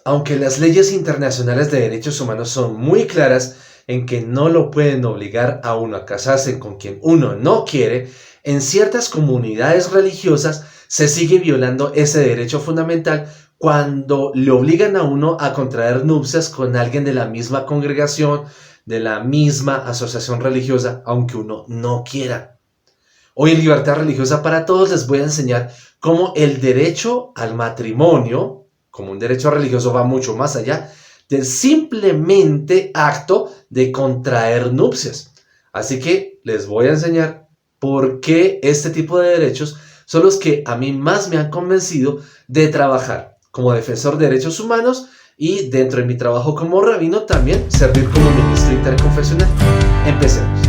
Aunque las leyes internacionales de derechos humanos son muy claras en que no lo pueden obligar a uno a casarse con quien uno no quiere, en ciertas comunidades religiosas se sigue violando ese derecho fundamental cuando le obligan a uno a contraer nupcias con alguien de la misma congregación, de la misma asociación religiosa, aunque uno no quiera. Hoy en Libertad Religiosa para Todos les voy a enseñar cómo el derecho al matrimonio, como un derecho religioso, va mucho más allá del simplemente acto de contraer nupcias. Así que les voy a enseñar por qué este tipo de derechos son los que a mí más me han convencido de trabajar como defensor de derechos humanos y dentro de mi trabajo como rabino también servir como ministro interconfesional. Empecemos.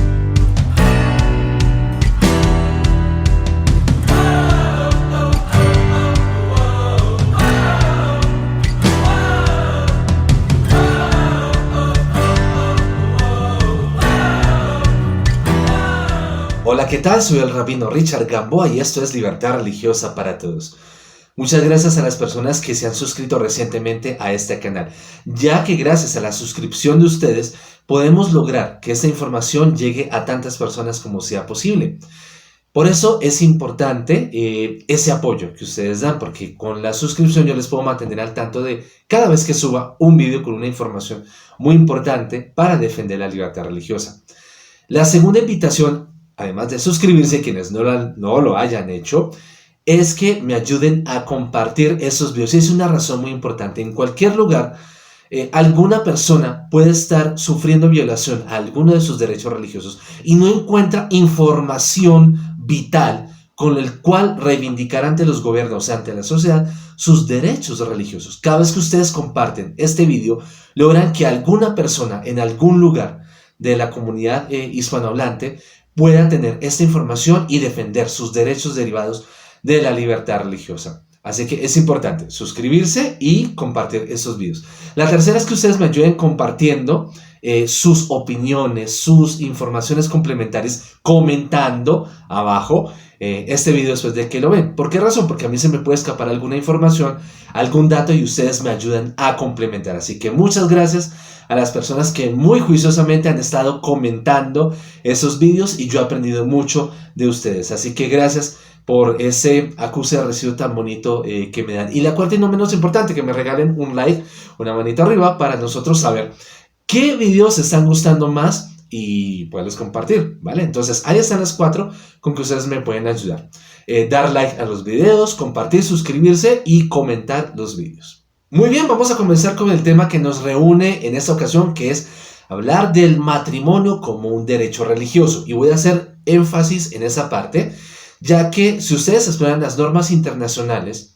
Hola, ¿qué tal? Soy el rabino Richard Gamboa y esto es Libertad Religiosa para Todos. Muchas gracias a las personas que se han suscrito recientemente a este canal, ya que gracias a la suscripción de ustedes podemos lograr que esta información llegue a tantas personas como sea posible. Por eso es importante ese apoyo que ustedes dan, porque con la suscripción yo les puedo mantener al tanto de cada vez que suba un video con una información muy importante para defender la libertad religiosa. La segunda invitación, además de suscribirse, quienes no lo hayan hecho, es que me ayuden a compartir esos videos. Y es una razón muy importante. En cualquier lugar, alguna persona puede estar sufriendo violación a alguno de sus derechos religiosos y no encuentra información vital con el cual reivindicar ante los gobiernos, ante la sociedad, sus derechos religiosos. Cada vez que ustedes comparten este video, logran que alguna persona en algún lugar de la comunidad hispanohablante pueda tener esta información y defender sus derechos derivados de la libertad religiosa. Así que es importante suscribirse y compartir esos videos. La tercera es que ustedes me ayuden compartiendo sus opiniones, sus informaciones complementarias, comentando abajo este video después de que lo ven. ¿Por qué razón? Porque a mí se me puede escapar alguna información, algún dato y ustedes me ayudan a complementar. Así que muchas gracias a las personas que muy juiciosamente han estado comentando esos videos y yo he aprendido mucho de ustedes. Así que gracias por ese acuse de recibo tan bonito que me dan. Y la cuarta y no menos importante, que me regalen un like, una manita arriba para nosotros saber qué videos están gustando más y poderlos compartir, ¿vale? Entonces ahí están las 4 con que ustedes me pueden ayudar. Dar like a los videos, compartir, suscribirse y comentar los videos. Muy bien, vamos a comenzar con el tema que nos reúne en esta ocasión, que es hablar del matrimonio como un derecho religioso. Y voy a hacer énfasis en esa parte, ya que si ustedes exploran las normas internacionales,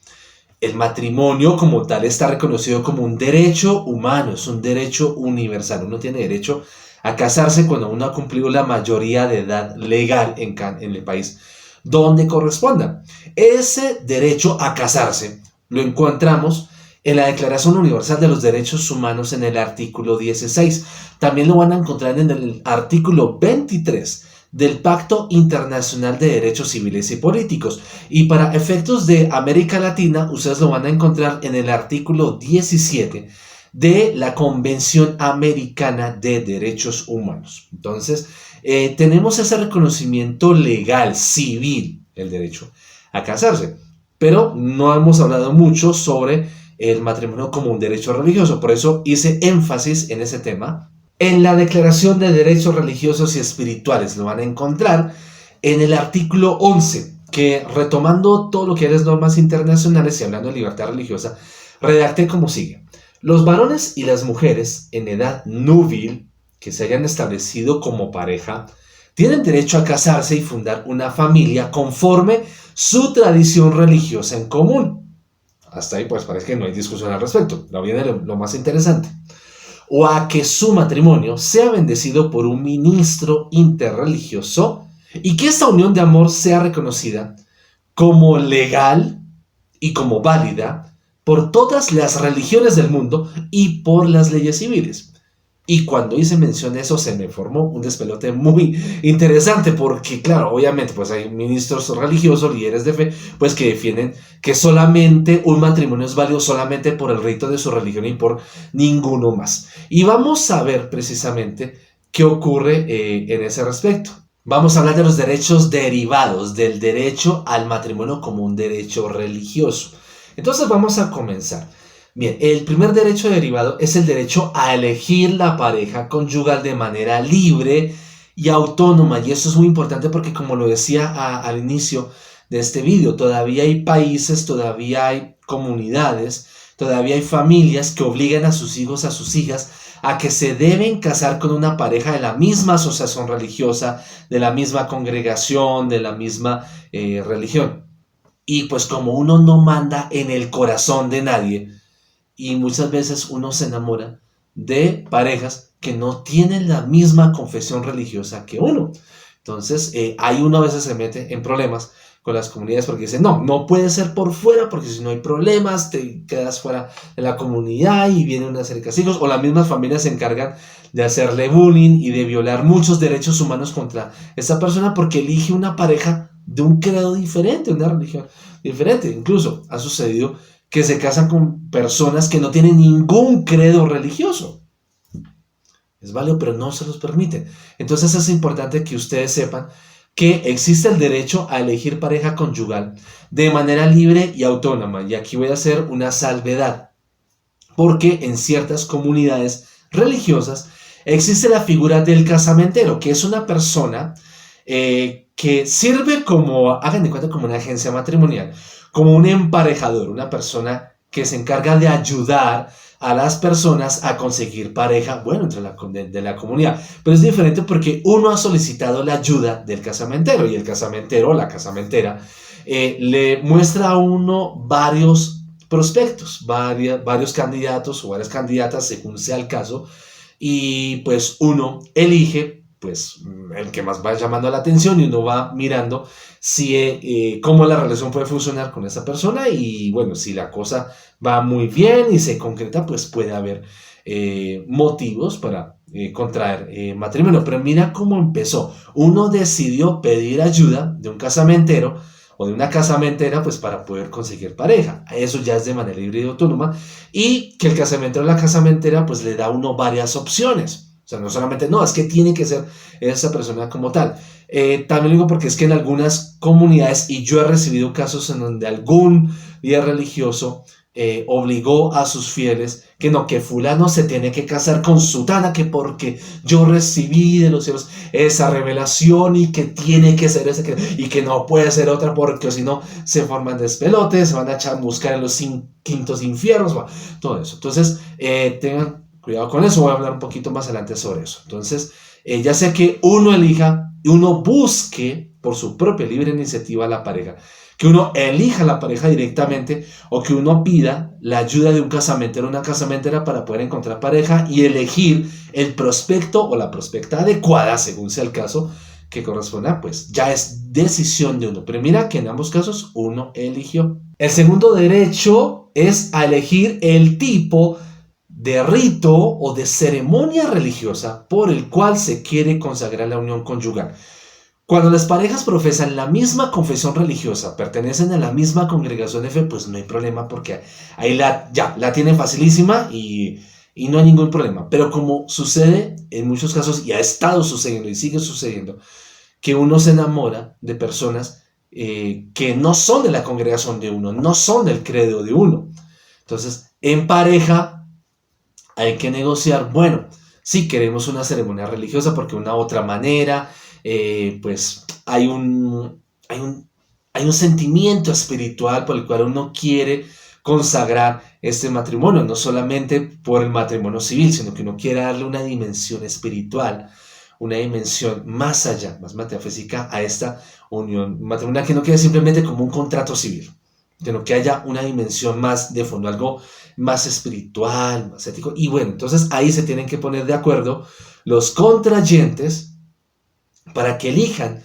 el matrimonio como tal está reconocido como un derecho humano, es un derecho universal. Uno tiene derecho a casarse cuando uno ha cumplido la mayoría de edad legal en el país donde corresponda. Ese derecho a casarse lo encontramos en la Declaración Universal de los Derechos Humanos en el artículo 16. También lo van a encontrar en el artículo 23 del Pacto Internacional de Derechos Civiles y Políticos. Y para efectos de América Latina, ustedes lo van a encontrar en el artículo 17 de la Convención Americana de Derechos Humanos. Entonces, tenemos ese reconocimiento legal, civil, el derecho a casarse. Pero no hemos hablado mucho sobre el matrimonio como un derecho religioso. Por eso hice énfasis en ese tema. En la Declaración de Derechos Religiosos y Espirituales lo van a encontrar en el artículo 11, que retomando todo lo que eran normas internacionales y hablando de libertad religiosa, redacté como sigue. Los varones y las mujeres en edad núbil que se hayan establecido como pareja tienen derecho a casarse y fundar una familia conforme su tradición religiosa en común. Hasta ahí pues parece que no hay discusión al respecto. Lo viene lo más interesante. O a que su matrimonio sea bendecido por un ministro interreligioso y que esta unión de amor sea reconocida como legal y como válida por todas las religiones del mundo y por las leyes civiles. Y cuando hice mención de eso, se me formó un despelote muy interesante, porque claro, obviamente, pues hay ministros religiosos, líderes de fe, pues que defienden que solamente un matrimonio es válido solamente por el rito de su religión y por ninguno más. Y vamos a ver precisamente qué ocurre en ese respecto. Vamos a hablar de los derechos derivados del derecho al matrimonio como un derecho religioso. Entonces vamos a comenzar. Bien, el primer derecho derivado es el derecho a elegir la pareja conyugal de manera libre y autónoma. Y eso es muy importante porque, como lo decía al inicio de este vídeo, todavía hay países, todavía hay comunidades, todavía hay familias que obligan a sus hijos, a sus hijas, a que se deben casar con una pareja de la misma asociación religiosa, de la misma congregación, de la misma religión. Y pues como uno no manda en el corazón de nadie, y muchas veces uno se enamora de parejas que no tienen la misma confesión religiosa que uno. Entonces, ahí uno a veces se mete en problemas con las comunidades porque dicen, no, no puede ser por fuera porque si no hay problemas, te quedas fuera de la comunidad y viene una serie de castigos, o las mismas familias se encargan de hacerle bullying y de violar muchos derechos humanos contra esta persona porque elige una pareja de un credo diferente, una religión diferente. Incluso ha sucedido que se casan con personas que no tienen ningún credo religioso. Es válido, pero no se los permiten. Entonces es importante que ustedes sepan que existe el derecho a elegir pareja conyugal de manera libre y autónoma. Y aquí voy a hacer una salvedad, porque en ciertas comunidades religiosas existe la figura del casamentero, que es una persona que sirve como, hagan de cuenta, como una agencia matrimonial, como un emparejador, una persona que se encarga de ayudar a las personas a conseguir pareja, bueno, entre de la comunidad. Pero es diferente porque uno ha solicitado la ayuda del casamentero y el casamentero, la casamentera, le muestra a uno varios prospectos, varios candidatos o varias candidatas según sea el caso, y pues uno elige pues el que más va llamando la atención y uno va mirando si cómo la relación puede funcionar con esa persona y bueno, si la cosa va muy bien y se concreta, pues puede haber motivos para contraer matrimonio. Pero mira cómo empezó. Uno decidió pedir ayuda de un casamentero o de una casamentera pues para poder conseguir pareja. Eso ya es de manera libre y autónoma, y que el casamentero o la casamentera pues le da a uno varias opciones. O sea, no solamente, no, es que tiene que ser esa persona como tal. También digo porque es que en algunas comunidades, y yo he recibido casos en donde algún líder religioso obligó a sus fieles que no, que fulano se tiene que casar con sutana, que porque yo recibí de los cielos esa revelación y que tiene que ser ese y que no puede ser otra porque si no se forman despelotes, se van a echar a buscar en los quintos infiernos, bueno, todo eso. Entonces, tengan cuidado con eso, voy a hablar un poquito más adelante sobre eso. Entonces, ya sea que uno elija y uno busque por su propia libre iniciativa la pareja, que uno elija la pareja directamente o que uno pida la ayuda de un casamentero o una casamentera para poder encontrar pareja y elegir el prospecto o la prospecta adecuada, según sea el caso que corresponda, pues ya es decisión de uno. Pero mira que en ambos casos uno eligió. El segundo derecho es a elegir el tipo de rito o de ceremonia religiosa por el cual se quiere consagrar la unión conyugal. Cuando las parejas profesan la misma confesión religiosa, pertenecen a la misma congregación de fe, pues no hay problema porque ahí la tienen facilísima y no hay ningún problema. Pero como sucede en muchos casos y ha estado sucediendo y sigue sucediendo, que uno se enamora de personas que no son de la congregación de uno, no son del credo de uno. Entonces, en pareja hay que negociar, bueno, sí queremos una ceremonia religiosa porque de una otra manera, pues hay un sentimiento espiritual por el cual uno quiere consagrar este matrimonio, no solamente por el matrimonio civil, sino que uno quiere darle una dimensión espiritual, una dimensión más allá, más metafísica a esta unión matrimonial, que no quede simplemente como un contrato civil, sino que haya una dimensión más de fondo, algo más espiritual, más ético. Y bueno, entonces ahí se tienen que poner de acuerdo los contrayentes para que elijan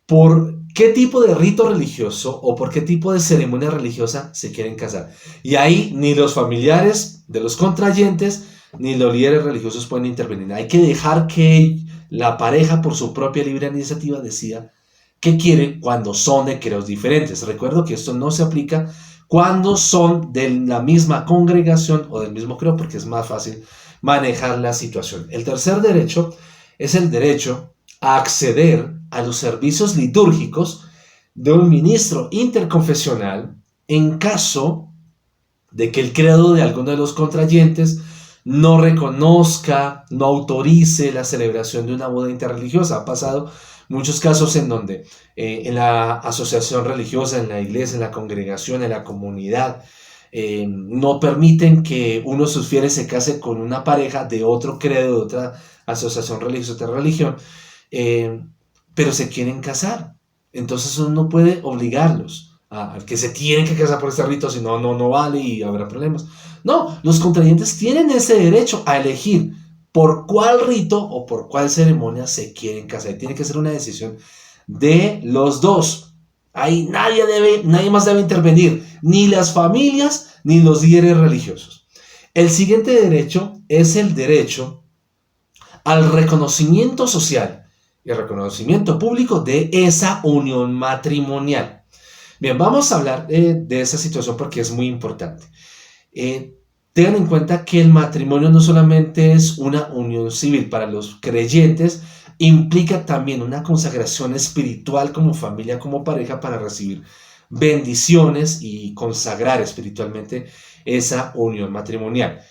por qué tipo de rito religioso o por qué tipo de ceremonia religiosa se quieren casar. Y ahí ni los familiares de los contrayentes ni los líderes religiosos pueden intervenir. Hay que dejar que la pareja, por su propia libre iniciativa, decida qué quiere cuando son de credos diferentes. Recuerdo que esto no se aplica cuando son de la misma congregación o del mismo creo, porque es más fácil manejar la situación. El tercer derecho es el derecho a acceder a los servicios litúrgicos de un ministro interconfesional en caso de que el credo de alguno de los contrayentes no reconozca, no autorice la celebración de una boda interreligiosa. Ha pasado muchos casos en donde en la asociación religiosa, en la iglesia, en la congregación, en la comunidad, no permiten que uno de sus fieles se case con una pareja de otro credo, de otra asociación religiosa, de otra religión, eh, pero se quieren casar. Entonces uno no puede obligarlos a que se tienen que casar por este rito, si no, no vale y habrá problemas. No, los contrayentes tienen ese derecho a elegir por cuál rito o por cuál ceremonia se quieren casar. Y tiene que ser una decisión de los dos. Ahí nadie más debe intervenir, ni las familias ni los líderes religiosos. El siguiente derecho es el derecho al reconocimiento social y el reconocimiento público de esa unión matrimonial. Bien, vamos a hablar de esa situación porque es muy importante. Tengan en cuenta que el matrimonio no solamente es una unión civil para los creyentes, implica también una consagración espiritual como familia, como pareja, para recibir bendiciones y consagrar espiritualmente esa unión matrimonial.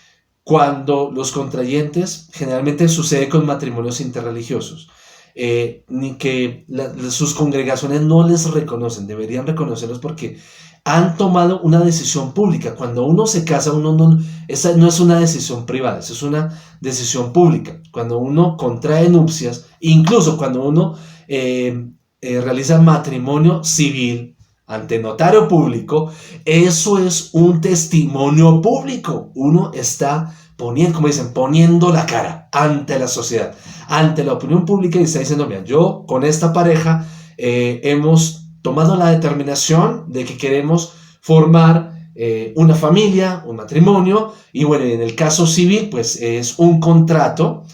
Cuando los contrayentes, generalmente sucede con matrimonios interreligiosos, ni que sus congregaciones no les reconocen, deberían reconocerlos porque han tomado una decisión pública. Cuando uno se casa, esa no es una decisión privada, esa es una decisión pública. Cuando uno contrae nupcias, incluso cuando uno realiza matrimonio civil ante notario público, eso es un testimonio público. Uno está poniendo, como dicen, poniendo la cara ante la sociedad, ante la opinión pública, y está diciendo, mira, yo con esta pareja hemos tomado la determinación de que queremos formar una familia, un matrimonio, y bueno, en el caso civil, pues es un contrato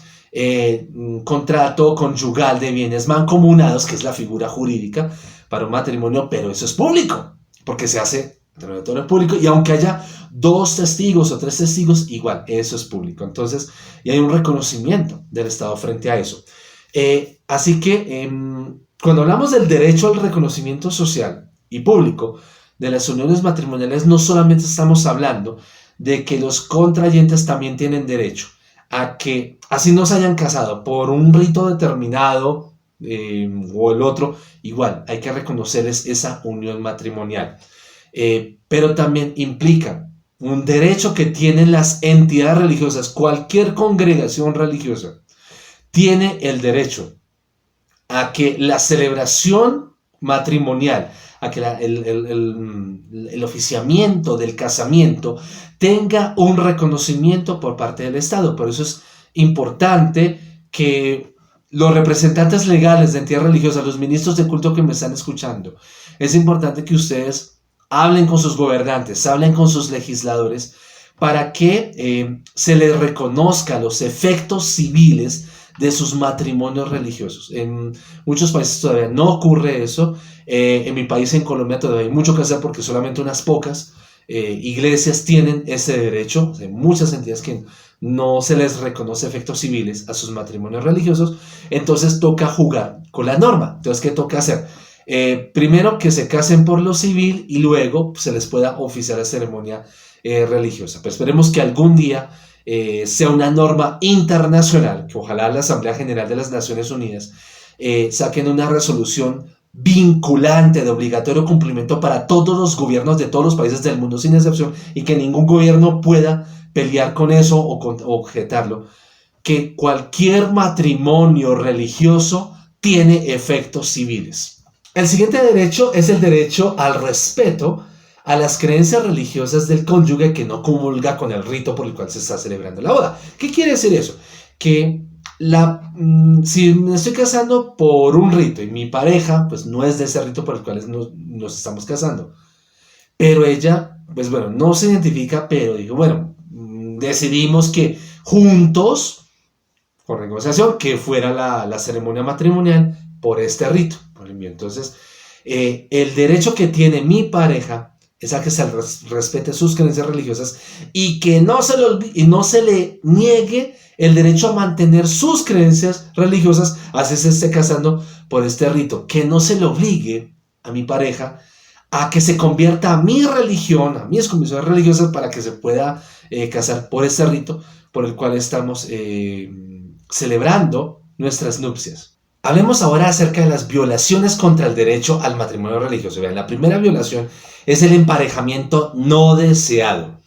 conyugal de bienes mancomunados, que es la figura jurídica para un matrimonio, pero eso es público, porque se hace ante todo el público, y aunque haya 2 testigos o 3 testigos, igual, eso es público. Entonces, y hay un reconocimiento del Estado frente a eso. Así que, cuando hablamos del derecho al reconocimiento social y público de las uniones matrimoniales, no solamente estamos hablando de que los contrayentes también tienen derecho a que, así no se hayan casado por un rito determinado o el otro, igual hay que reconocerles esa unión matrimonial. Pero también implica un derecho que tienen las entidades religiosas. Cualquier congregación religiosa tiene el derecho a que la celebración matrimonial, a que el oficiamiento del casamiento tenga un reconocimiento por parte del Estado. Por eso es importante que los representantes legales de entidades religiosas, los ministros de culto que me están escuchando, es importante que ustedes hablen con sus gobernantes, hablen con sus legisladores, para que se les reconozca los efectos civiles de sus matrimonios religiosos. En muchos países todavía no ocurre eso. En mi país, en Colombia, todavía hay mucho que hacer porque solamente unas pocas iglesias tienen ese derecho. Hay muchas entidades que no se les reconoce efectos civiles a sus matrimonios religiosos. Entonces toca jugar con la norma. Entonces, ¿qué toca hacer? Primero que se casen por lo civil y luego se les pueda oficiar la ceremonia religiosa. Pero esperemos que algún día sea una norma internacional, que ojalá la Asamblea General de las Naciones Unidas saquen una resolución vinculante de obligatorio cumplimiento para todos los gobiernos de todos los países del mundo sin excepción, y que ningún gobierno pueda pelear con eso o objetarlo, que cualquier matrimonio religioso tiene efectos civiles. El siguiente derecho es el derecho al respeto a las creencias religiosas del cónyuge que no comulga con el rito por el cual se está celebrando la boda. ¿Qué quiere decir eso? Que si me estoy casando por un rito y mi pareja pues no es de ese rito por el cual nos estamos casando, pero ella, pues bueno, no se identifica, pero digo, bueno, decidimos que juntos, por negociación, que fuera la ceremonia matrimonial por este rito. Entonces, el derecho que tiene mi pareja es a que se respete sus creencias religiosas y que no se le niegue el derecho a mantener sus creencias religiosas, así se esté casando por este rito. Que no se le obligue a mi pareja a que se convierta a mi religión, a mis convicciones religiosas, para que se pueda casar por este rito por el cual estamos celebrando nuestras nupcias. Hablemos ahora acerca de las violaciones contra el derecho al matrimonio religioso. Vean, la primera violación es el emparejamiento no deseado.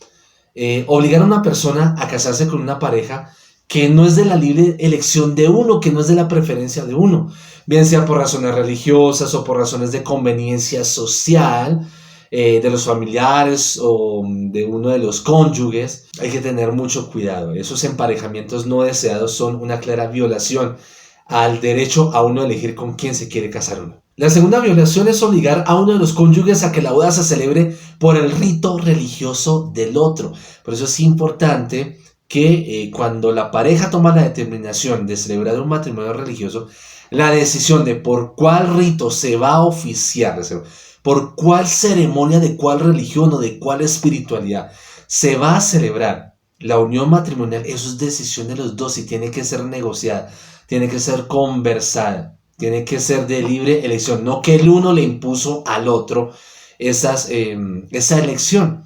Obligar a una persona a casarse con una pareja que no es de la libre elección de uno, que no es de la preferencia de uno, bien sea por razones religiosas o por razones de conveniencia social, de los familiares o de uno de los cónyuges. Hay que tener mucho cuidado. Esos emparejamientos no deseados son una clara violación al derecho a uno elegir con quién se quiere casar uno. La segunda violación es obligar a uno de los cónyuges a que la boda se celebre por el rito religioso del otro. Por eso es importante que cuando la pareja toma la determinación de celebrar un matrimonio religioso, la decisión de por cuál rito se va a oficiar, por cuál ceremonia de cuál religión o de cuál espiritualidad se va a celebrar la unión matrimonial, eso es decisión de los dos y tiene que ser negociada, tiene que ser conversada, tiene que ser de libre elección, no que el uno le impuso al otro esa elección.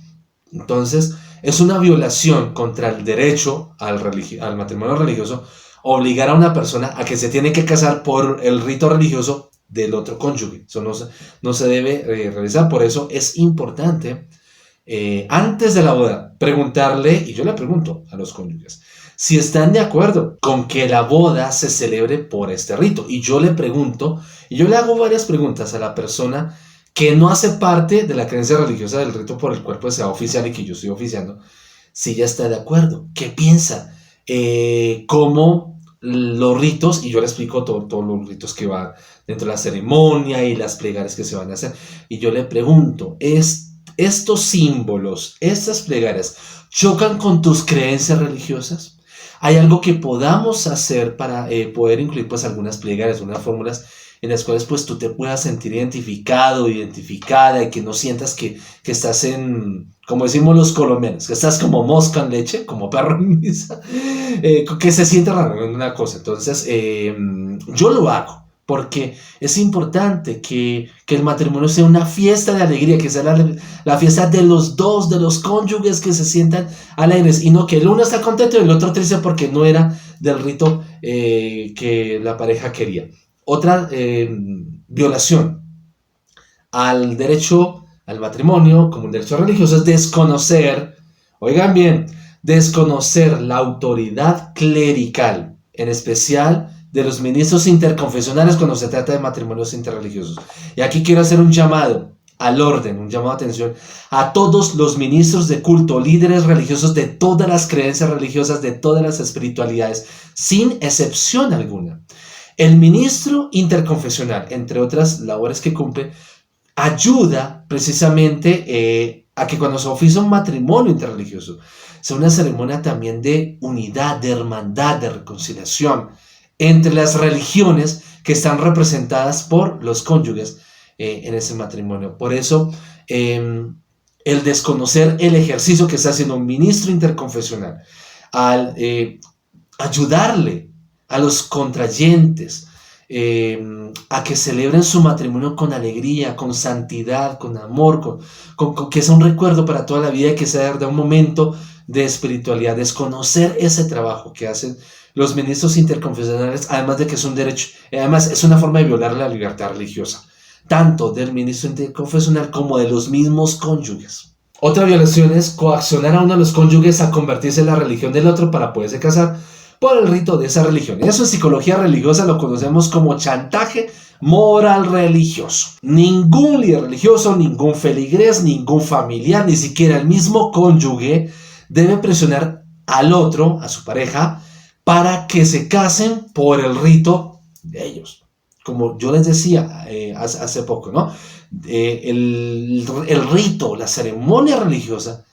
Entonces, es una violación contra el derecho al matrimonio religioso obligar a una persona a que se tiene que casar por el rito religioso del otro cónyuge. Eso no se debe realizar. Por eso es importante, antes de la boda, preguntarle, y yo le pregunto a los cónyuges, si están de acuerdo con que la boda se celebre por este rito. Y yo le pregunto, y yo le hago varias preguntas a la persona que no hace parte de la creencia religiosa del rito por el cual pues, se va a oficiar y que yo estoy oficiando, si ella está de acuerdo, qué piensa, cómo los ritos, y yo le explico todos los ritos que van dentro de la ceremonia y las plegarias que se van a hacer, y yo le pregunto, ¿estos símbolos, estas plegarias, chocan con tus creencias religiosas? ¿Hay algo que podamos hacer para poder incluir pues algunas plegarias, unas fórmulas en las cuales pues tú te puedas sentir identificado, identificada y que no sientas que estás en, como decimos los colombianos, que estás como mosca en leche, como perro en misa, que se siente raro en una cosa? Entonces yo lo hago porque es importante que el matrimonio sea una fiesta de alegría, que sea la fiesta de los dos, de los cónyuges, que se sientan alegres y no que el uno está contento y el otro triste porque no era del rito que la pareja quería. Otra violación al derecho al matrimonio como un derecho religioso es desconocer, oigan bien, desconocer la autoridad clerical, en especial de los ministros interconfesionales cuando se trata de matrimonios interreligiosos. Y aquí quiero hacer un llamado al orden, un llamado de atención a todos los ministros de culto, líderes religiosos de todas las creencias religiosas, de todas las espiritualidades, sin excepción alguna. El ministro interconfesional, entre otras labores que cumple, ayuda precisamente a que cuando se oficia un matrimonio interreligioso sea una ceremonia también de unidad, de hermandad, de reconciliación entre las religiones que están representadas por los cónyuges en ese matrimonio. Por eso, el desconocer el ejercicio que está haciendo un ministro interconfesional al ayudarle a los contrayentes a que celebren su matrimonio con alegría, con santidad, con amor, con que sea un recuerdo para toda la vida y que sea de un momento de espiritualidad. Desconocer ese trabajo que hacen los ministros interconfesionales, además de que es un derecho, además es una forma de violar la libertad religiosa, tanto del ministro interconfesional como de los mismos cónyuges. Otra violación es coaccionar a uno de los cónyuges a convertirse en la religión del otro para poderse casar por el rito de esa religión. Y eso en psicología religiosa lo conocemos como chantaje moral religioso. Ningún líder religioso, ningún feligrés, ningún familiar, ni siquiera el mismo cónyuge debe presionar al otro, a su pareja, para que se casen por el rito de ellos. Como yo les decía hace poco, ¿no? El rito, la ceremonia religiosa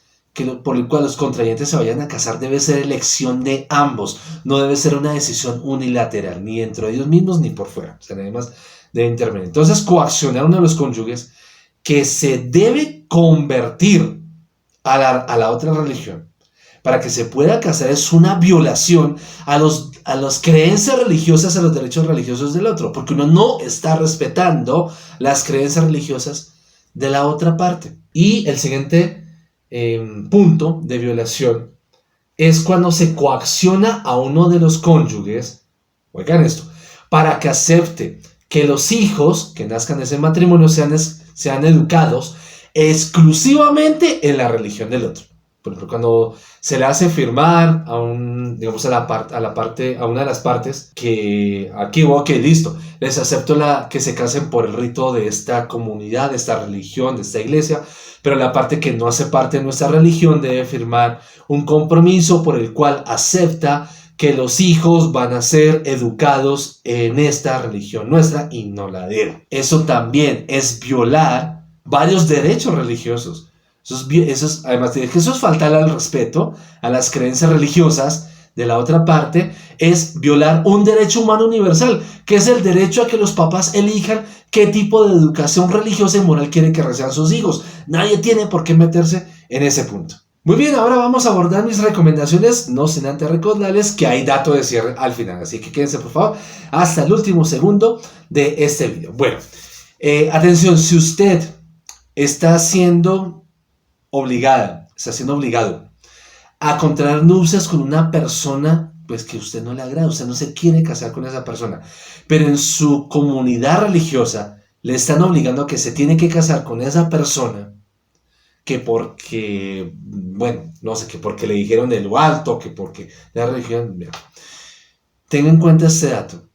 por el cual los contrayentes se vayan a casar debe ser elección de ambos, no debe ser una decisión unilateral, ni dentro de ellos mismos ni por fuera. O sea, nadie más debe intervenir. Entonces, coaccionar a uno de los cónyuges que se debe convertir a la otra religión para que se pueda casar es una violación a las creencias religiosas, a los derechos religiosos del otro, porque uno no está respetando las creencias religiosas de la otra parte. Y el siguiente punto de violación es cuando se coacciona a uno de los cónyuges, oigan esto, para que acepte que los hijos que nazcan de ese matrimonio sean educados exclusivamente en la religión del otro. Por ejemplo, cuando se le hace firmar a una de las partes que aquí, ok, listo, les acepto que se casen por el rito de esta comunidad, de esta religión, de esta iglesia, pero la parte que no hace parte de nuestra religión debe firmar un compromiso por el cual acepta que los hijos van a ser educados en esta religión nuestra y no la de él. Eso también es violar varios derechos religiosos. Además de que eso es faltar al respeto a las creencias religiosas de la otra parte, es violar un derecho humano universal, que es el derecho a que los papás elijan qué tipo de educación religiosa y moral quieren que reciban sus hijos. Nadie tiene por qué meterse en ese punto. Muy bien, ahora vamos a abordar mis recomendaciones, no sin antes recordarles que hay dato de cierre al final, así que quédense por favor hasta el último segundo de este video. Bueno, atención, si usted está siendo obligado a contraer nupcias con una persona pues que usted no le agrada, usted no se quiere casar con esa persona, pero en su comunidad religiosa le están obligando a que se tiene que casar con esa persona, que porque, bueno, no sé, que porque le dijeron de lo alto, que porque la religión, mira, tenga en cuenta este dato,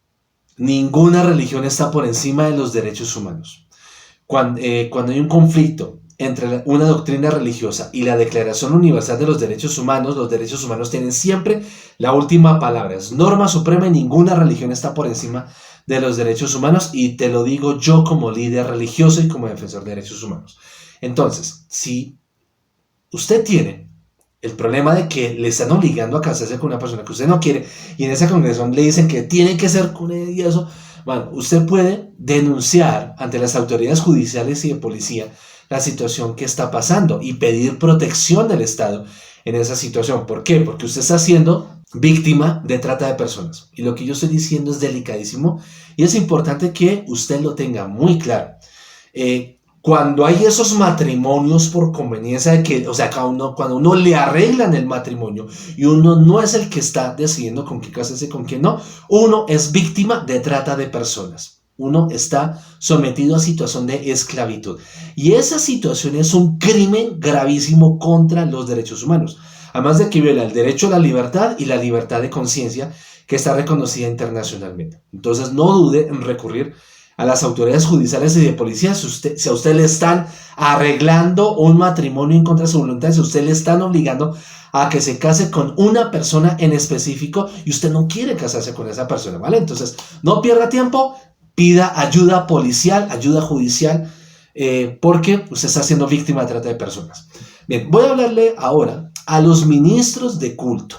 ninguna religión está por encima de los derechos humanos. Cuando hay un conflicto entre una doctrina religiosa y la Declaración Universal de los Derechos Humanos tienen siempre la última palabra. Es norma suprema y ninguna religión está por encima de los derechos humanos, y te lo digo yo como líder religioso y como defensor de derechos humanos. Entonces, si usted tiene el problema de que le están obligando a casarse con una persona que usted no quiere y en esa congregación le dicen que tiene que ser con él y eso, bueno, usted puede denunciar ante las autoridades judiciales y de policía la situación que está pasando y pedir protección del Estado en esa situación. ¿Por qué? Porque usted está siendo víctima de trata de personas. Y lo que yo estoy diciendo es delicadísimo y es importante que usted lo tenga muy claro. Cuando hay esos matrimonios por conveniencia de que, o sea, cuando uno le arreglan el matrimonio y uno no es el que está decidiendo con qué casarse y con quién no, uno es víctima de trata de personas. Uno está sometido a situación de esclavitud. Y esa situación es un crimen gravísimo contra los derechos humanos. Además de que viola el derecho a la libertad y la libertad de conciencia que está reconocida internacionalmente. Entonces no dude en recurrir a las autoridades judiciales y de policía si a usted le están arreglando un matrimonio en contra de su voluntad, si a usted le están obligando a que se case con una persona en específico y usted no quiere casarse con esa persona, ¿vale? Entonces no pierda tiempo, pida ayuda policial, ayuda judicial, porque usted está siendo víctima de trata de personas. Bien, voy a hablarle ahora a los ministros de culto,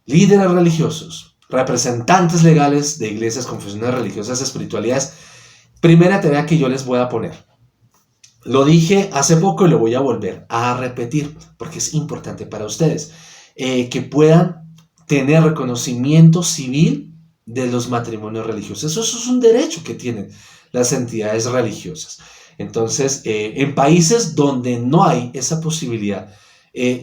líderes religiosos, representantes legales de iglesias, confesiones religiosas, espiritualidades. Primera tarea que yo les voy a poner. Lo dije hace poco y lo voy a volver a repetir porque es importante para ustedes, que puedan tener reconocimiento civil de los matrimonios religiosos. Eso es un derecho que tienen las entidades religiosas. Entonces, en países donde no hay esa posibilidad,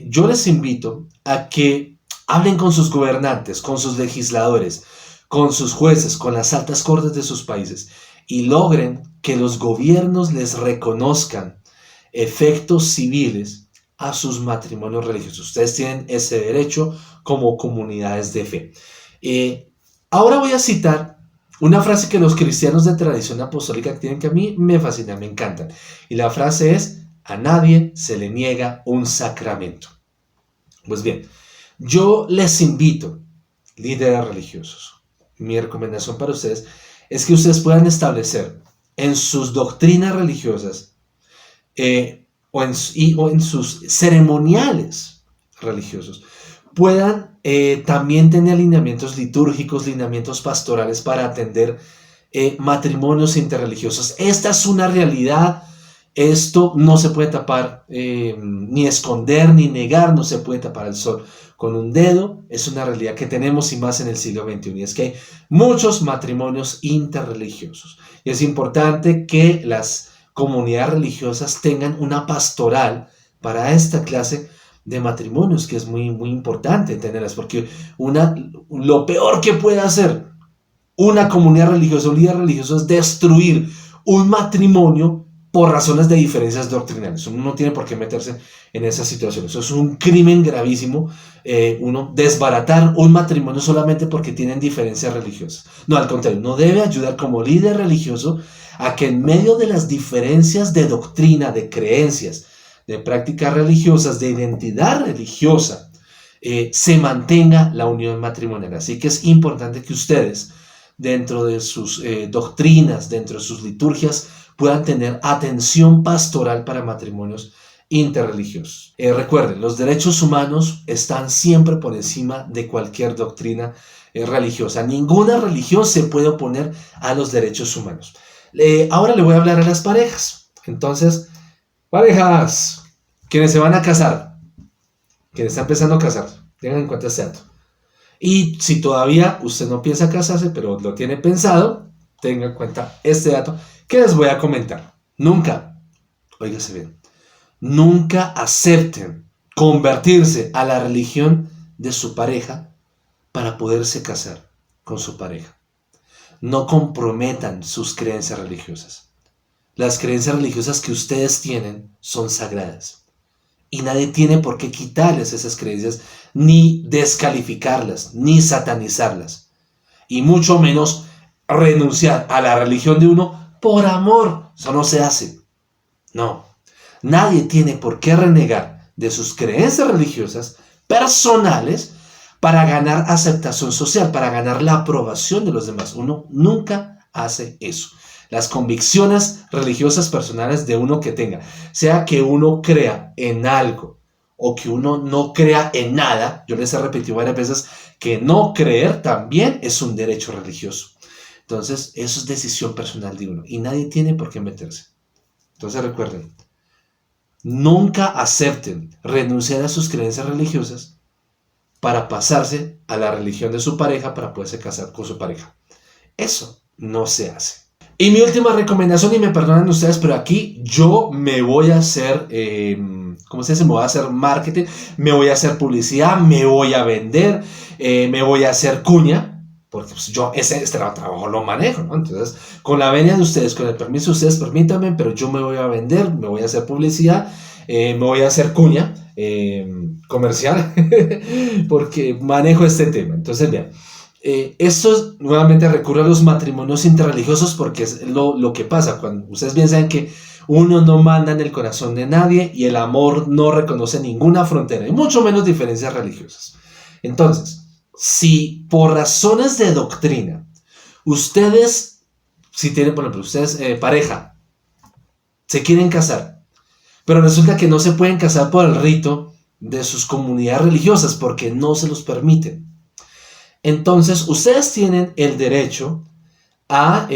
yo les invito a que hablen con sus gobernantes, con sus legisladores, con sus jueces, con las altas cortes de sus países y logren que los gobiernos les reconozcan efectos civiles a sus matrimonios religiosos. Ustedes tienen ese derecho como comunidades de fe. Ahora voy a citar una frase que los cristianos de tradición apostólica tienen, que a mí me fascina, me encantan. Y la frase es: a nadie se le niega un sacramento. Pues bien, yo les invito, líderes religiosos, mi recomendación para ustedes es que ustedes puedan establecer en sus doctrinas religiosas o en sus ceremoniales religiosos puedan también tener lineamientos litúrgicos, lineamientos pastorales para atender matrimonios interreligiosos. Esta es una realidad. Esto no se puede tapar, ni esconder, ni negar, no se puede tapar el sol con un dedo. Es una realidad que tenemos y más en el siglo XXI. Y es que hay muchos matrimonios interreligiosos. Y es importante que las comunidades religiosas tengan una pastoral para esta clase de matrimonios, que es muy, muy importante tenerlas, porque lo peor que puede hacer una comunidad religiosa, un líder religioso, es destruir un matrimonio por razones de diferencias doctrinales. Uno no tiene por qué meterse en esa situación. Eso es un crimen gravísimo, uno desbaratar un matrimonio solamente porque tienen diferencias religiosas. No, al contrario, uno debe ayudar como líder religioso a que en medio de las diferencias de doctrina, de creencias, de prácticas religiosas, de identidad religiosa, se mantenga la unión matrimonial. Así que es importante que ustedes, dentro de sus doctrinas, dentro de sus liturgias, puedan tener atención pastoral para matrimonios interreligiosos. Recuerden, los derechos humanos están siempre por encima de cualquier doctrina religiosa. Ninguna religión se puede oponer a los derechos humanos. Ahora le voy a hablar a las parejas. Entonces, parejas, quienes se van a casar, quienes están empezando a casar, tengan en cuenta este dato. Y si todavía usted no piensa casarse, pero lo tiene pensado, tenga en cuenta este dato que les voy a comentar. Nunca, óigase bien, nunca acepten convertirse a la religión de su pareja para poderse casar con su pareja. No comprometan sus creencias religiosas. Las creencias religiosas que ustedes tienen son sagradas. Y nadie tiene por qué quitarles esas creencias, ni descalificarlas, ni satanizarlas. Y mucho menos renunciar a la religión de uno por amor. Eso no se hace. No. Nadie tiene por qué renegar de sus creencias religiosas personales para ganar aceptación social, para ganar la aprobación de los demás. Uno nunca hace eso. Las convicciones religiosas personales de uno que tenga, sea que uno crea en algo o que uno no crea en nada, yo les he repetido varias veces que no creer también es un derecho religioso. Entonces, eso es decisión personal de uno y nadie tiene por qué meterse. Entonces, recuerden, nunca acepten renunciar a sus creencias religiosas para pasarse a la religión de su pareja para poderse casar con su pareja. Eso no se hace. Y mi última recomendación, y me perdonan ustedes, pero aquí yo me voy a hacer, ¿cómo se dice? Me voy a hacer marketing, me voy a hacer publicidad, me voy a vender, me voy a hacer cuña, porque pues, yo este trabajo lo manejo, ¿no? Entonces, con la venia de ustedes, con el permiso de ustedes, permítanme, pero yo me voy a vender, me voy a hacer publicidad, me voy a hacer cuña comercial, porque manejo este tema. Entonces, vean. Esto nuevamente recurre a los matrimonios interreligiosos porque es lo que pasa cuando ustedes bien saben que uno no manda en el corazón de nadie y el amor no reconoce ninguna frontera y mucho menos diferencias religiosas. Entonces, si por razones de doctrina ustedes, si tienen por ejemplo ustedes pareja, se quieren casar, pero resulta que no se pueden casar por el rito de sus comunidades religiosas porque no se los permiten. Entonces, ustedes tienen el derecho a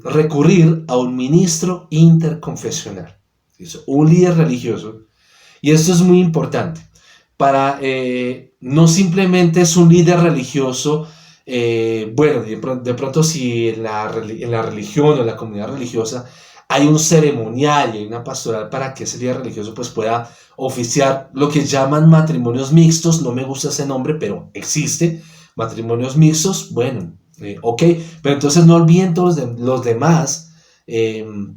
recurrir a un ministro interconfesional, un líder religioso. Y esto es muy importante. No simplemente es un líder religioso, bueno, de pronto si en la religión o en la comunidad religiosa hay un ceremonial y hay una pastoral para que ese líder religioso pues, pueda oficiar lo que llaman matrimonios mixtos. No me gusta ese nombre, pero existe. Matrimonios mixtos, bueno, ok, pero entonces no olviden todos los demás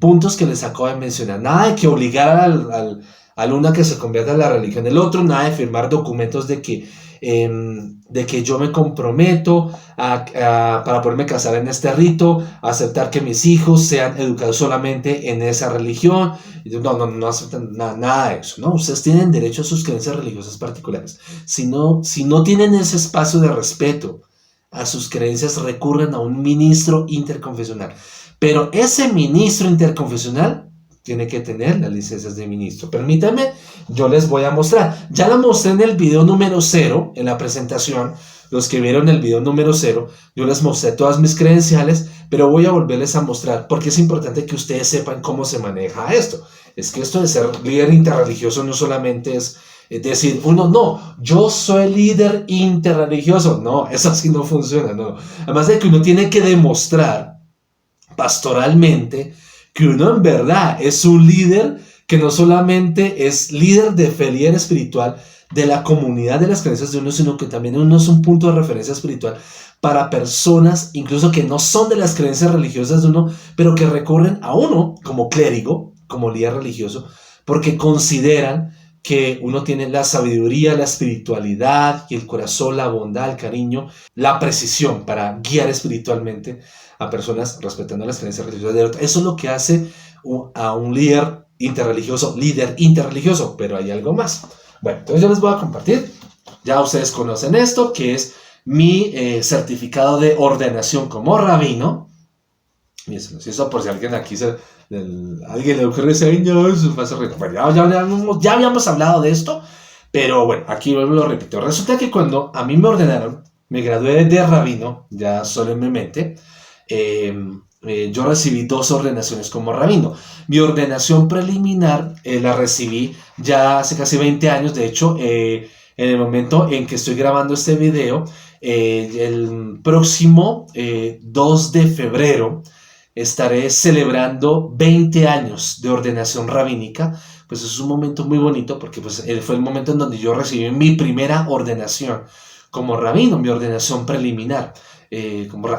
puntos que les acabo de mencionar. Nada de que obligar al alumno a que se convierta a la religión del otro, nada de firmar documentos de que yo me comprometo para poderme casar en este rito, aceptar que mis hijos sean educados solamente en esa religión. No aceptan nada de eso, ¿no? Ustedes tienen derecho a sus creencias religiosas particulares. Si no tienen ese espacio de respeto a sus creencias, recurren a un ministro interconfesional. Pero ese ministro interconfesional tiene que tener las licencias de ministro. Permítanme, yo les voy a mostrar. Ya la mostré en el video número 0, en la presentación. Los que vieron el video número 0, yo les mostré todas mis credenciales, pero voy a volverles a mostrar porque es importante que ustedes sepan cómo se maneja esto. Es que esto de ser líder interreligioso no solamente es decir, uno, no, yo soy líder interreligioso. No, eso así no funciona, no. Además de que uno tiene que demostrar pastoralmente que uno en verdad es un líder que no solamente es líder de fe, líder espiritual de la comunidad de las creencias de uno, sino que también uno es un punto de referencia espiritual para personas incluso que no son de las creencias religiosas de uno, pero que recurren a uno como clérigo, como líder religioso, porque consideran que uno tiene la sabiduría, la espiritualidad y el corazón, la bondad, el cariño, la precisión para guiar espiritualmente a personas respetando las creencias religiosas de otro. Eso es lo que hace a un líder interreligioso, pero hay algo más. Bueno, entonces yo les voy a compartir, ya ustedes conocen esto, que es mi certificado de ordenación como rabino. Y eso por si alguien aquí alguien le ocurre ese año, eso va a ser rico. Bueno, ya habíamos hablado de esto, pero bueno, aquí lo repito. Resulta que cuando a mí me ordenaron, me gradué de rabino, ya solemnemente, yo recibí 2 ordenaciones como rabino. Mi ordenación preliminar la recibí ya hace casi 20 años. De hecho, en el momento en que estoy grabando este video, el próximo 2 de febrero estaré celebrando 20 años de ordenación rabínica. Pues es un momento muy bonito porque pues, fue el momento en donde yo recibí mi primera ordenación como rabino, mi ordenación preliminar.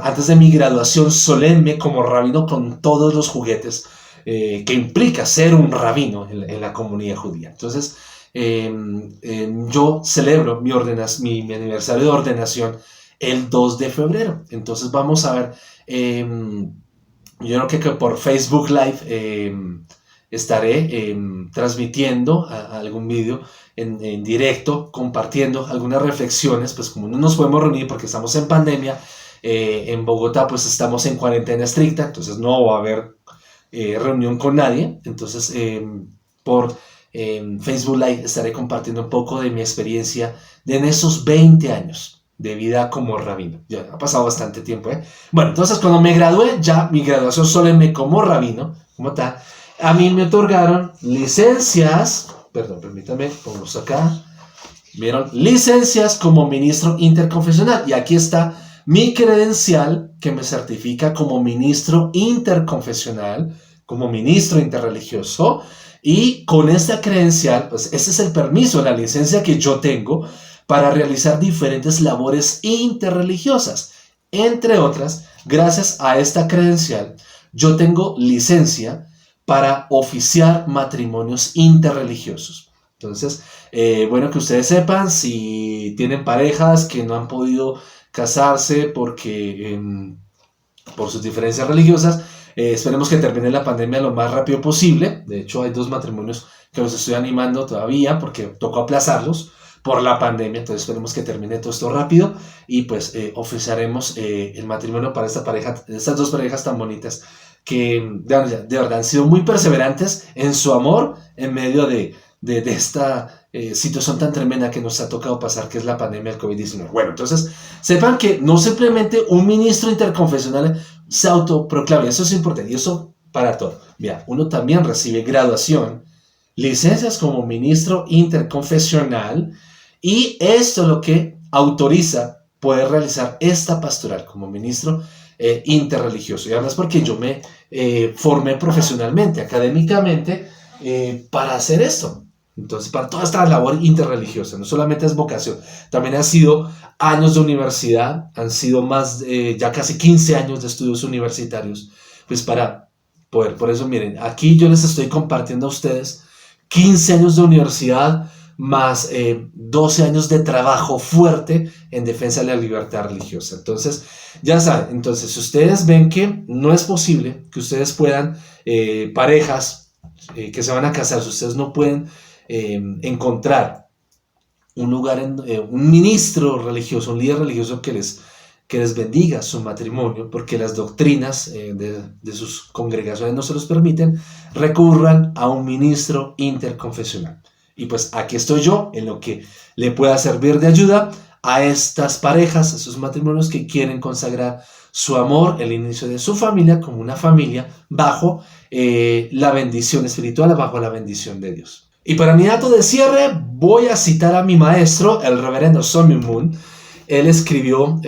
Antes de mi graduación solemne como rabino con todos los juguetes que implica ser un rabino en la comunidad judía. Entonces, yo celebro mi aniversario de ordenación el 2 de febrero. Entonces vamos a ver, yo creo que por Facebook Live estaré transmitiendo algún vídeo en directo, compartiendo algunas reflexiones, pues como no nos podemos reunir porque estamos en pandemia, en Bogotá pues estamos en cuarentena estricta, entonces no va a haber reunión con nadie. Entonces por Facebook Live estaré compartiendo un poco de mi experiencia en esos 20 años de vida como rabino. Ya ha pasado bastante tiempo, ¿eh? Bueno, entonces cuando me gradué, ya mi graduación solemne como rabino, como tal, a mí me otorgaron licencias, perdón, permítanme, ponemos acá, vieron, licencias como ministro interconfesional, y aquí está mi credencial que me certifica como ministro interconfesional, como ministro interreligioso, y con esta credencial, pues ese es el permiso, la licencia que yo tengo para realizar diferentes labores interreligiosas. Entre otras, gracias a esta credencial, yo tengo licencia para oficiar matrimonios interreligiosos. Entonces, bueno, que ustedes sepan, si tienen parejas que no han podido casarse porque por sus diferencias religiosas, esperemos que termine la pandemia lo más rápido posible. De hecho, hay 2 matrimonios que los estoy animando todavía porque tocó aplazarlos por la pandemia. Entonces esperemos que termine todo esto rápido y pues oficiaremos el matrimonio para estas 2 parejas tan bonitas que de verdad han sido muy perseverantes en su amor en medio de esta situación tan tremenda que nos ha tocado pasar, que es la pandemia del COVID-19. Bueno, entonces sepan que no simplemente un ministro interconfesional se autoproclama, eso es importante, y eso para todo. Mira, uno también recibe graduación, licencias como ministro interconfesional, y esto es lo que autoriza poder realizar esta pastoral como ministro interreligioso. Y además porque yo me formé profesionalmente, académicamente, para hacer esto. Entonces, para toda esta labor interreligiosa, no solamente es vocación, también han sido años de universidad, han sido ya casi 15 años de estudios universitarios, pues para poder, por eso miren, aquí yo les estoy compartiendo a ustedes 15 años de universidad más 12 años de trabajo fuerte en defensa de la libertad religiosa. Entonces, ya saben, entonces si ustedes ven que no es posible que ustedes puedan, parejas que se van a casar, si ustedes no pueden encontrar un lugar, un ministro religioso, un líder religioso que les que les bendiga su matrimonio, porque las doctrinas de sus congregaciones no se los permiten, recurran a un ministro interconfesional. Y pues aquí estoy yo en lo que le pueda servir de ayuda a estas parejas, a esos matrimonios que quieren consagrar su amor, el inicio de su familia como una familia bajo la bendición espiritual, bajo la bendición de Dios. Y para mi dato de cierre voy a citar a mi maestro, el reverendo Sun Myung Moon. Él escribió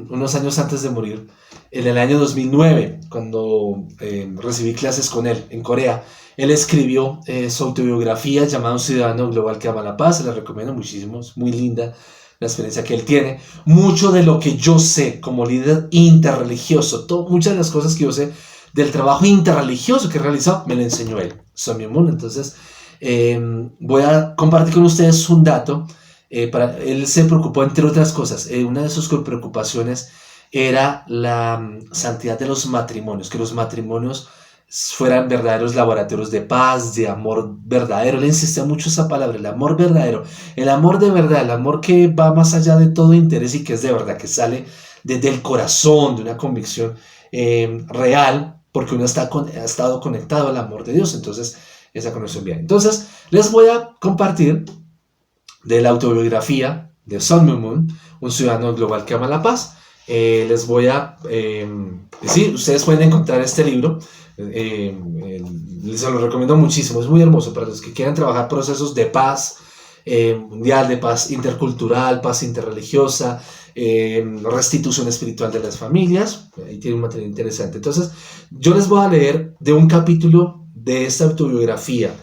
unos años antes de morir, en el año 2009, cuando recibí clases con él en Corea. Él escribió su autobiografía llamada Un ciudadano global que ama la paz. Se la recomiendo muchísimo, es muy linda la experiencia que él tiene. Mucho de lo que yo sé como líder interreligioso, muchas de las cosas que yo sé del trabajo interreligioso que he realizado, me lo enseñó él, Sun Myung Moon. Entonces, voy a compartir con ustedes un dato. Él se preocupó, entre otras cosas, una de sus preocupaciones era la santidad de los matrimonios, que los matrimonios fueran verdaderos laboratorios de paz, de amor verdadero. Él insistía mucho esa palabra, el amor verdadero, el amor de verdad, el amor que va más allá de todo interés y que es de verdad, que sale desde el corazón, de una convicción real, porque uno ha estado conectado al amor de Dios. Entonces, esa conexión bien. Entonces, les voy a compartir de la autobiografía de Sun Myung Moon, un ciudadano global que ama la paz. Les voy a decir, ustedes pueden encontrar este libro, se lo recomiendo muchísimo, es muy hermoso para los que quieran trabajar procesos de paz mundial, de paz intercultural, paz interreligiosa, restitución espiritual de las familias. Ahí tiene un material interesante. Entonces, yo les voy a leer de un capítulo de esta autobiografía,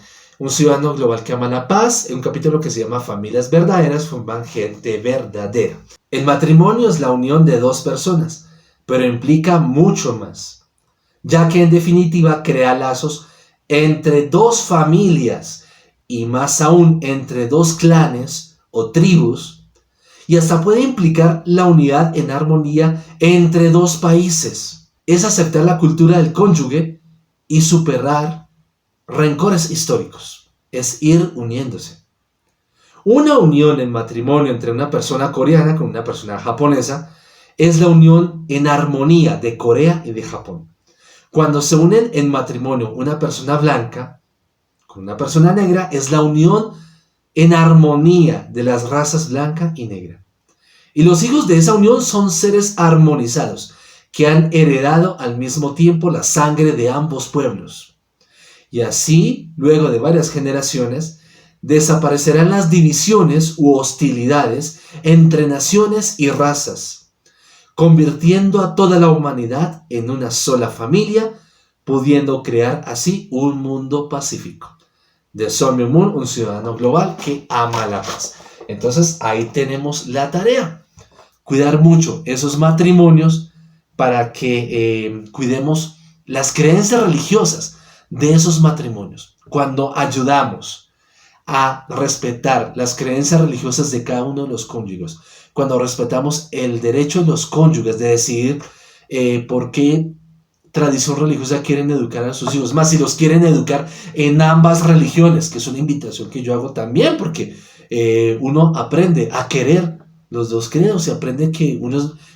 Un ciudadano global que ama la paz, en un capítulo que se llama Familias verdaderas forman gente verdadera. El matrimonio es la unión de dos personas, pero implica mucho más, ya que en definitiva crea lazos entre dos familias y más aún entre dos clanes o tribus, y hasta puede implicar la unidad en armonía entre dos países. Es aceptar la cultura del cónyuge y superar rencores históricos, es ir uniéndose. Una unión en matrimonio entre una persona coreana con una persona japonesa es la unión en armonía de Corea y de Japón. Cuando se unen en matrimonio una persona blanca con una persona negra, es la unión en armonía de las razas blanca y negra. Y los hijos de esa unión son seres armonizados que han heredado al mismo tiempo la sangre de ambos pueblos. Y así, luego de varias generaciones, desaparecerán las divisiones u hostilidades entre naciones y razas, convirtiendo a toda la humanidad en una sola familia, pudiendo crear así un mundo pacífico. De Sun Myung Moon, un ciudadano global que ama la paz. Entonces, ahí tenemos la tarea. Cuidar mucho esos matrimonios para que cuidemos las creencias religiosas de esos matrimonios. Cuando ayudamos a respetar las creencias religiosas de cada uno de los cónyuges, cuando respetamos el derecho de los cónyuges de decidir por qué tradición religiosa quieren educar a sus hijos, más si los quieren educar en ambas religiones, que es una invitación que yo hago también, porque uno aprende a querer los dos credos y aprende que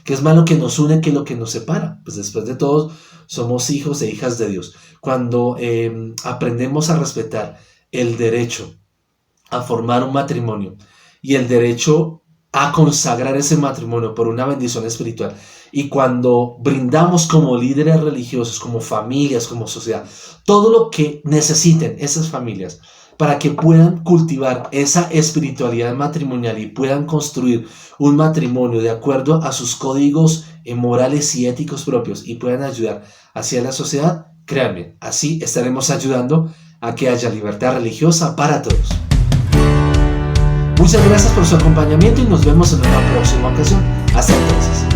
es más lo que nos une que lo que nos separa. Pues después de todo, somos hijos e hijas de Dios. Cuando aprendemos a respetar el derecho a formar un matrimonio y el derecho a consagrar ese matrimonio por una bendición espiritual, y cuando brindamos como líderes religiosos, como familias, como sociedad, todo lo que necesiten esas familias para que puedan cultivar esa espiritualidad matrimonial y puedan construir un matrimonio de acuerdo a sus códigos morales y éticos propios y puedan ayudar hacia la sociedad, créanme, así estaremos ayudando a que haya libertad religiosa para todos. Muchas gracias por su acompañamiento y nos vemos en una próxima ocasión. Hasta entonces.